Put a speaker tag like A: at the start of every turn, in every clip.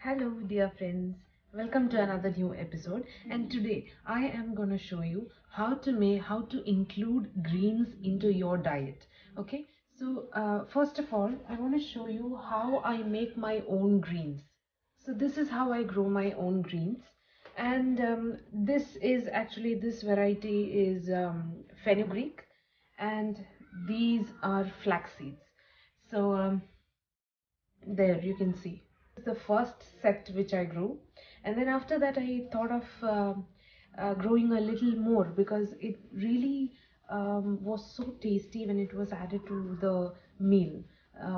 A: Hello dear friends, welcome to another new episode, and today I am going to show you how to include greens into your diet. Okay, so first of all I want to show you how I make my own greens. So this is how I grow my own greens, and this variety is fenugreek, and these are flax seeds. So there you can see the first set which I grew, and then after that I thought of growing a little more because it really was so tasty when it was added to the meal,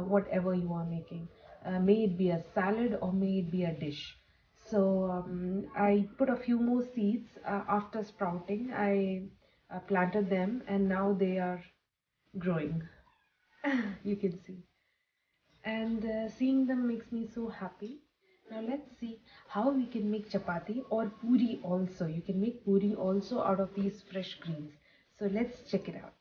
A: whatever you are making, may it be a salad or may it be a dish. So I put a few more seeds after sprouting. I planted them and now they are growing. You can see, and seeing them makes me so happy. Now let's see how we can make chapati or puri also. You can make puri also out of these fresh greens. So let's check it out.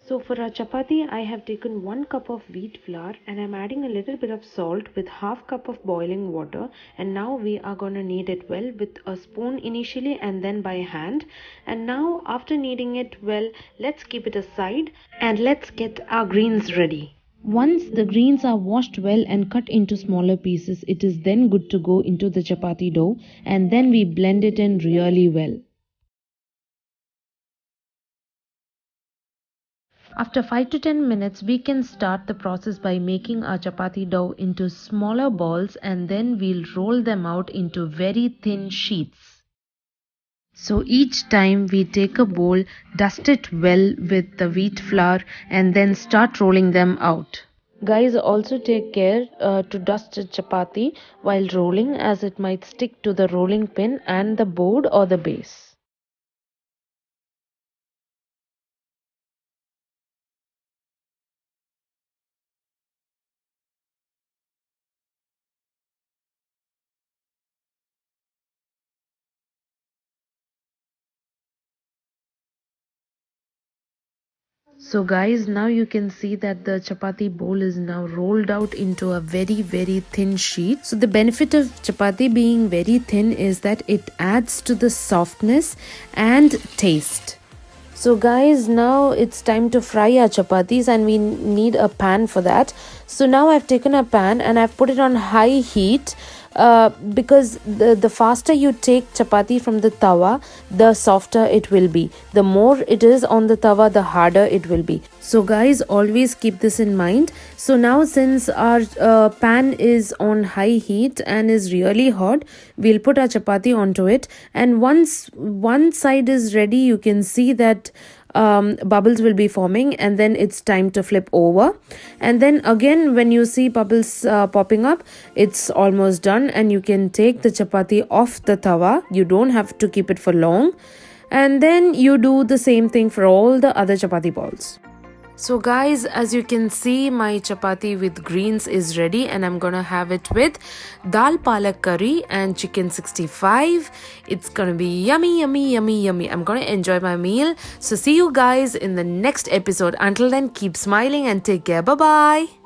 A: So for our chapati, I have taken 1 cup of wheat flour and I'm adding a little bit of salt with half cup of boiling water, and now we are going to knead it well with a spoon initially and then by hand. And now after kneading it well, let's keep it aside and let's get our greens ready. Once the greens are washed well and cut into smaller pieces, it is then good to go into the chapati dough, and then we blend it in really well. After 5 to 10 minutes, we can start the process by making our chapati dough into smaller balls, and then we'll roll them out into very thin sheets. So each time we take a bowl, dust it well with the wheat flour and then start rolling them out. Guys, also take care to dust the chapati while rolling, as it might stick to the rolling pin and the board or the base. So guys, now you can see that the chapati bowl is now rolled out into a very thin sheet. So the benefit of chapati being very thin is that it adds to the softness and taste. So guys, now it's time to fry our chapatis and we need a pan for that. So now I've taken a pan and I've put it on high heat because the faster you take chapati from the tawa, the softer it will be. The more it is on the tawa, the harder it will be. So guys, always keep this in mind. So now since our pan is on high heat and is really hot, we'll put our chapati onto it, and once one side is ready, you can see that bubbles will be forming, and then it's time to flip over, and then again when you see bubbles popping up, it's almost done and you can take the chapati off the tawa. You don't have to keep it for long, and then you do the same thing for all the other chapati balls. So guys, as you can see, my chapati with greens is ready, and I'm gonna have it with dal palak curry and chicken 65. It's gonna be yummy. I'm gonna enjoy my meal. So see you guys in the next episode. Until then, keep smiling and take care. Bye bye.